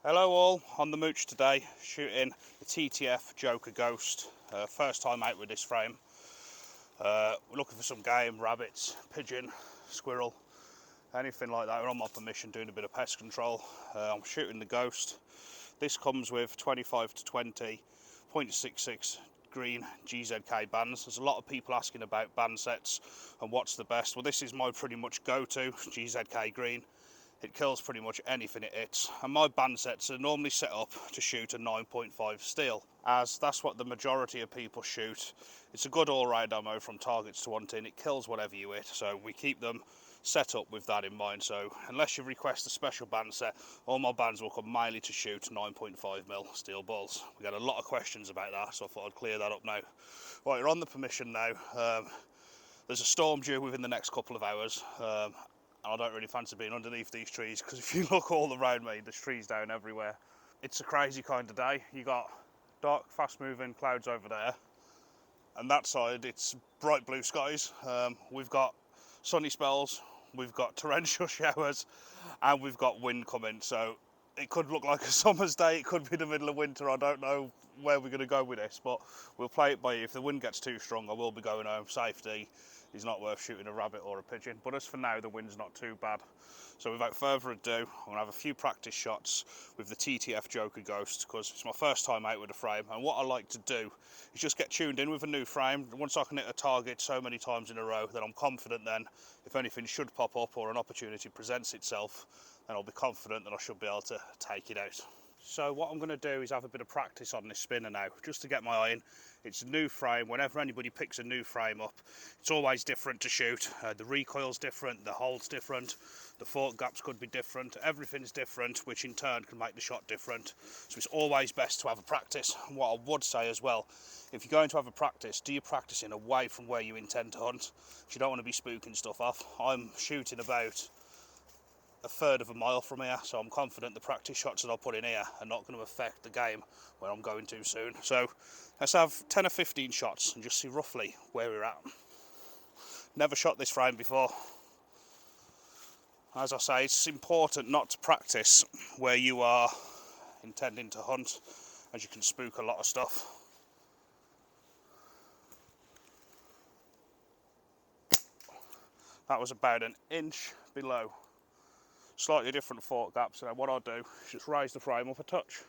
Hello all, on the mooch today, shooting the TTF Joker Ghost. First time out with this frame. We're looking for some game, rabbits, pigeon, squirrel, anything like that. We're on my permission doing a bit of pest control. I'm shooting the Ghost. This comes with 25 to 20 0.66 green GZK bands. There's a lot of people asking about band sets and what's the best. Well, this is my pretty much go-to GZK green. It kills pretty much anything it hits, and my band sets are normally set up to shoot a 9.5 steel, as that's what the majority of people shoot. It's a good all-round ammo from targets to one tin. It kills whatever you hit, so we keep them set up with that in mind. So unless you request a special band set, all my bands will come mainly to shoot 9.5mm steel balls. We got a lot of questions about that, so I thought I'd clear that up now. Right, you're on the permission now. There's a storm due within the next couple of hours. I don't really fancy being underneath these trees, because if you look all around me, there's trees down everywhere. It's a crazy kind of day. You got dark, fast moving clouds over there, and that side it's bright blue skies. We've got sunny spells, we've got torrential showers, and we've got wind coming. So it could look like a summer's day, it could be the middle of winter. I don't know where we're going to go with this, but we'll play it by ear. If the wind gets too strong, I will be going home. Safety is not worth shooting a rabbit or a pigeon, but as for now, the wind's not too bad. So without further ado, I'm going to have a few practice shots with the TTF Joker Ghost, because it's my first time out with a frame, and what I like to do is just get tuned in with a new frame. Once I can hit a target so many times in a row, then I'm confident then, if anything should pop up or an opportunity presents itself, then I'll be confident that I should be able to take it out. So what I'm going to do is have a bit of practice on this spinner now, just to get my eye in. It's a new frame. Whenever anybody picks a new frame up, it's always different to shoot. The recoil's different, the hold's different, the fork gaps could be different, everything's different, which in turn can make the shot different. So it's always best to have a practice. And what I would say as well, if you're going to have a practice, do your practicing away from where you intend to hunt. You don't want to be spooking stuff off. I'm shooting about a third of a mile from here, so I'm confident the practice shots that I'll put in here are not going to affect the game where I'm going to soon. So let's have 10 or 15 shots and just see roughly where we're at. Never shot this frame before. As I say, it's important not to practice where you are intending to hunt, as you can spook a lot of stuff. That was about an inch below. Slightly different fork gaps, so what I'll do is just raise the frame up a touch.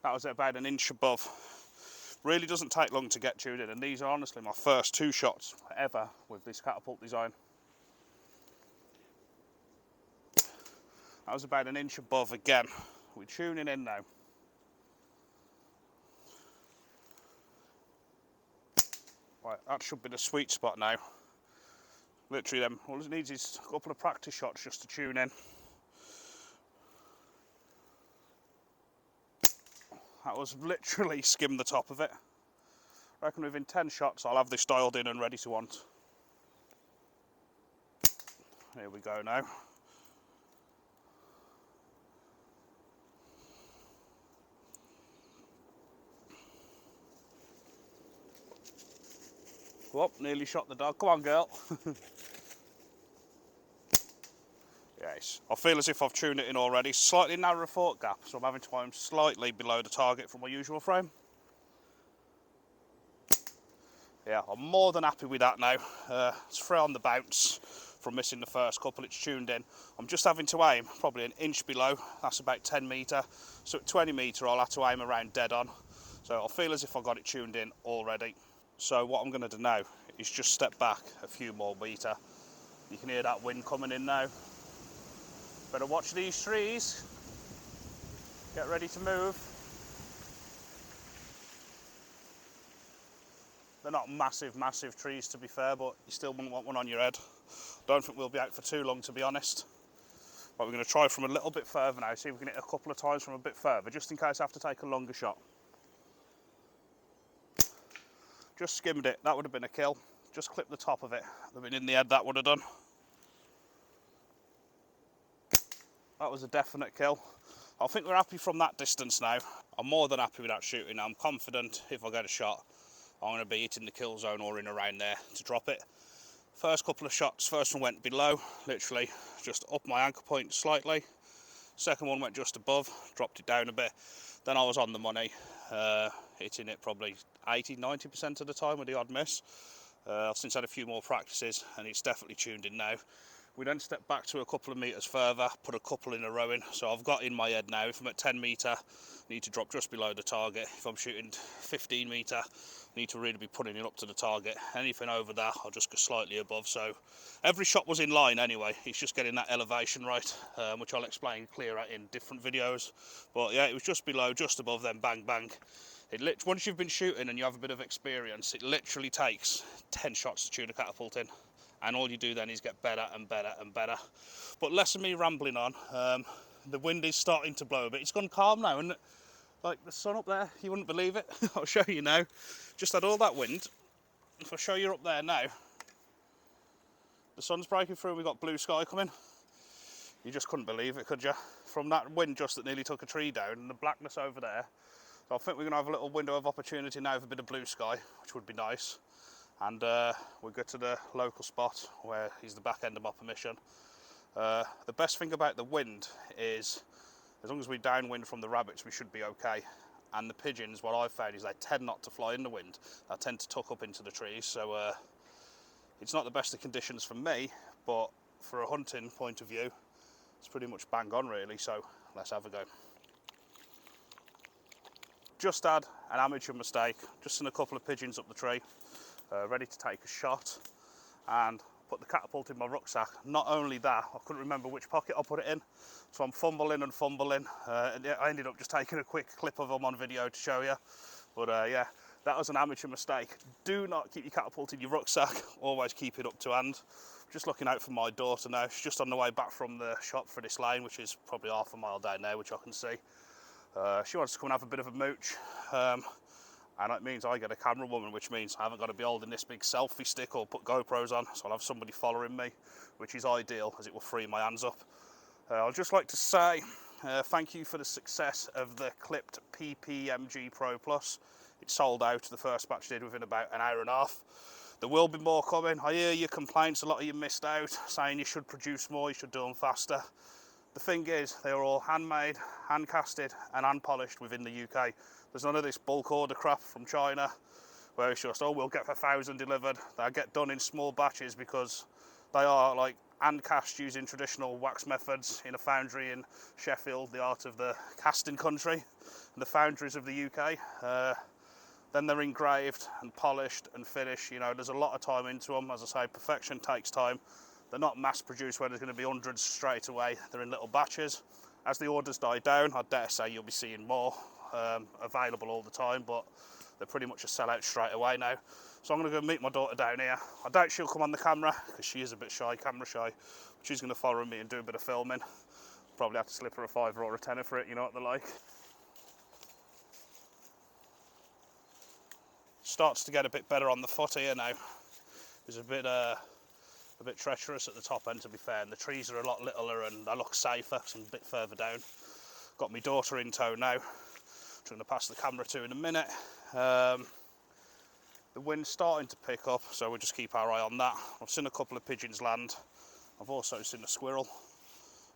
That was at about an inch above. Really doesn't take long to get tuned in, and these are honestly my first 2 shots ever with this catapult design. That was about an inch above again. We're tuning in now. Right, that should be the sweet spot now. Literally them, all it needs is a couple of practice shots just to tune in. That was literally skim the top of it. I reckon within 10 shots I'll have this dialed in and ready to hunt. Here we go now. Whoop, nearly shot the dog. Come on, girl. Yes, I feel as if I've tuned it in already. Slightly narrower fork gap, so I'm having to aim slightly below the target from my usual frame. Yeah, I'm more than happy with that now. It's free on the bounce from missing the first couple. It's tuned in. I'm just having to aim probably an inch below. That's about 10 metre. So at 20 metre, I'll have to aim around dead on. So I feel as if I got it tuned in already. So what I'm going to do now is just step back a few more metre. You can hear that wind coming in now. Better watch these trees. Get ready to move. They're not massive, massive trees to be fair, but you still wouldn't want one on your head. Don't think we'll be out for too long, to be honest. But we're going to try from a little bit further now, see if we can hit a couple of times from a bit further, just in case I have to take a longer shot. Just skimmed it, that would have been a kill. Just clipped the top of it. If it'd been in the head, that would have done. That was a definite kill. I think we're happy from that distance now. I'm more than happy with that shooting. I'm confident if I get a shot, I'm going to be hitting the kill zone or in around there to drop it. First couple of shots, first one went below, literally just up my anchor point slightly. Second one went just above, dropped it down a bit. Then I was on the money, hitting it probably 80–90% of the time with the odd miss. I've since had a few more practices and it's definitely tuned in now. We then stepped back to a couple of metres further, put a couple in a row in. So I've got in my head now, if I'm at 10 metre, I need to drop just below the target. If I'm shooting 15 metre, I need to really be putting it up to the target. Anything over that, I'll just go slightly above. So every shot was in line anyway. It's just getting that elevation right, which I'll explain clearer in different videos. But yeah, it was just below, just above, then bang, bang. Once you've been shooting and you have a bit of experience, it literally takes 10 shots to tune a catapult in. And all you do then is get better and better and better. But less of me rambling on. The wind is starting to blow a bit. It's gone calm now, and like the sun up there, you wouldn't believe it. I'll show you now. Just had all that wind. If I show you up there now, the sun's breaking through. We've got blue sky coming. You just couldn't believe it, could you? From that wind just that nearly took a tree down, and the blackness over there. So I think we're going to have a little window of opportunity now for a bit of blue sky, which would be nice. And we'll go to the local spot where is the back end of my permission. The best thing about the wind is, as long as we downwind from the rabbits, we should be okay. And the pigeons, what I've found is they tend not to fly in the wind. They tend to tuck up into the trees. So it's not the best of conditions for me, but for a hunting point of view, it's pretty much bang on really. So let's have a go. Just had an amateur mistake, just seen a couple of pigeons up the tree. Ready to take a shot and put the catapult in my rucksack. Not only that, I couldn't remember which pocket I put it in, so I'm fumbling and fumbling. And I ended up just taking a quick clip of them on video to show you. But yeah, that was an amateur mistake. Do not keep your catapult in your rucksack, always keep it up to hand. Just looking out for my daughter now. She's just on the way back from the shop for this lane, which is probably half a mile down there, which I can see. She wants to come and have a bit of a mooch. And it means I get a camera woman, which means I haven't got to be holding this big selfie stick or put GoPros on, so I'll have somebody following me, which is ideal as it will free my hands up. I'd just like to say thank you for the success of the clipped PPMG Pro Plus. It sold out, the first batch did, within about an hour and a half. There will be more coming. I hear your complaints, a lot of you missed out, saying you should produce more, you should do them faster. The thing is, they are all handmade, hand casted and hand polished within the UK. There's none of this bulk order crap from China where it's just, oh, we'll get 1,000 delivered. They get done in small batches because they are like hand cast using traditional wax methods in a foundry in Sheffield, the art of the casting country, and the foundries of the UK. Then they're engraved and polished and finished. You know, there's a lot of time into them. As I say, perfection takes time. They're not mass produced where there's going to be hundreds straight away. They're in little batches. As the orders die down, I dare say you'll be seeing more available all the time, but they're pretty much a sellout straight away now. So I'm going to go meet my daughter down here. I doubt she'll come on the camera because she is a bit shy, camera shy. But she's going to follow me and do a bit of filming. Probably have to slip her a £5 or a £10 for it, you know what they're like. Starts to get a bit better on the foot here now. There's a bit treacherous at the top end, to be fair, and the trees are a lot littler and they look safer, so I'm a bit further down. Got my daughter in tow now, which I'm going to pass the camera to in a minute. The wind's starting to pick up, so we'll just keep our eye on that. I've seen a couple of pigeons land. I've also seen a squirrel.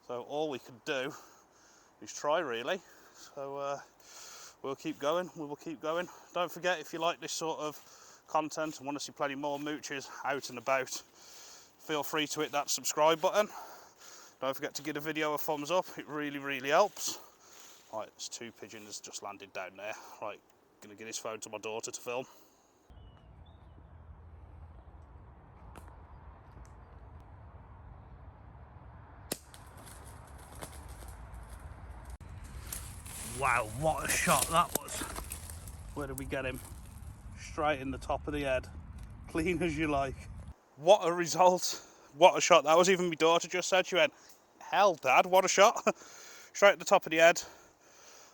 So all we can do is try, really. So we'll keep going, we will keep going. Don't forget, if you like this sort of content and want to see plenty more mooches out and about, feel free to hit that subscribe button. Don't forget to give the video a thumbs up, it really, really helps. Right, there's 2 pigeons just landed down there. Right, gonna give this phone to my daughter to film. Wow, what a shot that was. Where did we get him? Straight in the top of the head. Clean as you like. What a result. What a shot. That was. Even my daughter just said, she went, hell Dad, what a shot. Straight at the top of the head.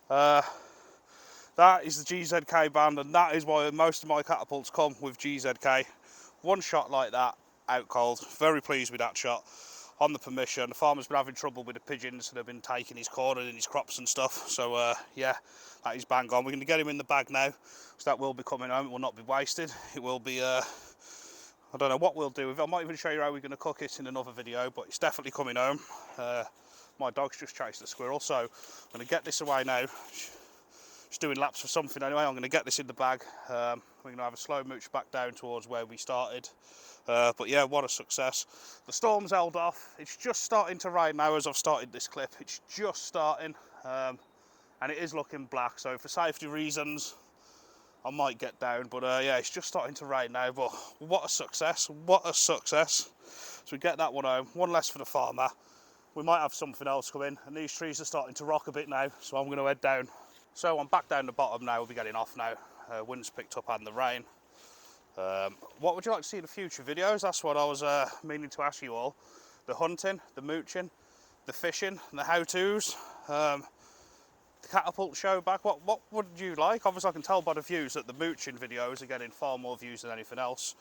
That is the GZK band, and that is why most of my catapults come with GZK. One shot like that, out cold. Very pleased with that shot. On the permission, the farmer's been having trouble with the pigeons that have been taking his corn and his crops and stuff. So yeah, that is bang on. We're going to get him in the bag now, so that will be coming home. It will not be wasted. It will be, I don't know what we'll do with it. I might even show you how we're going to cook it in another video, but it's definitely coming home. my dog's just chased the squirrel, so I'm going to get this away now. Just doing laps for something anyway. I'm going to get this in the bag. We're going to have a slow mooch back down towards where we started. But yeah, what a success. The storm's held off. It's just starting to rain now as I've started this clip. It's just starting, and it is looking black, so for safety reasons I might get down, but yeah, it's just starting to rain now. But what a success, what a success. So we get that one home, one less for the farmer. We might have something else come in, and these trees are starting to rock a bit now, so I'm going to head down. So I'm back down the bottom now. We'll be getting off now. Wind's picked up and the rain. What would you like to see in the future videos? That's what I was meaning to ask you all. The hunting, the mooching, the fishing, and the how-tos. The catapult show back. What would you like? Obviously I can tell by the views that the mooching videos are getting far more views than anything else.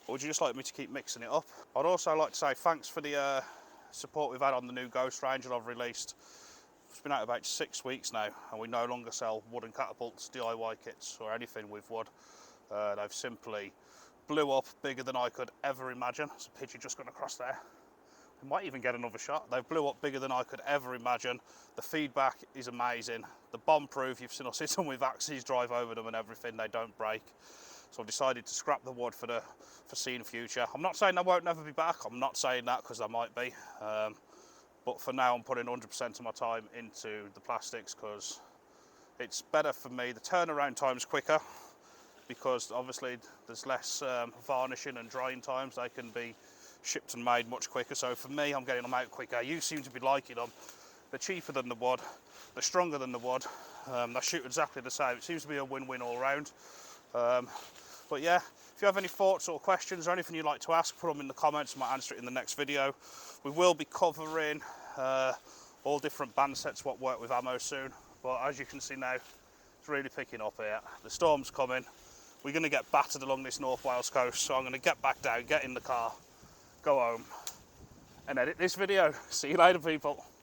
Or would you just like me to keep mixing it up? I'd also like to say thanks for the support we've had on the new Ghost range that I've released. It's been out about 6 weeks now, and we no longer sell wooden catapults, DIY kits, or anything with wood. They've simply blew up bigger than I could ever imagine. There's a pigeon just gone across there. We might even get another shot. They blew up bigger than I could ever imagine. The feedback is amazing. The bomb-proof, you've seen us hit them with axes, drive over them and everything, they don't break. So I've decided to scrap the wood for the foreseen future. I'm not saying they won't never be back. I'm not saying that because they might be. But for now, I'm putting 100% of my time into the plastics because it's better for me. The turnaround time's quicker because obviously there's less varnishing and drying times. They can be shipped and made much quicker. So for me, I'm getting them out quicker. You seem to be liking them. They're cheaper than the wood. They're stronger than the wood. They shoot exactly the same. It seems to be a win-win all round. But yeah, if you have any thoughts or questions or anything you'd like to ask, put them in the comments. I might answer it in the next video. We will be covering all different band sets what work with ammo soon. But as you can see now, it's really picking up here. The storm's coming. We're going to get battered along this North Wales coast. So I'm going to get back down, get in the car, go home and edit this video. See you later, people.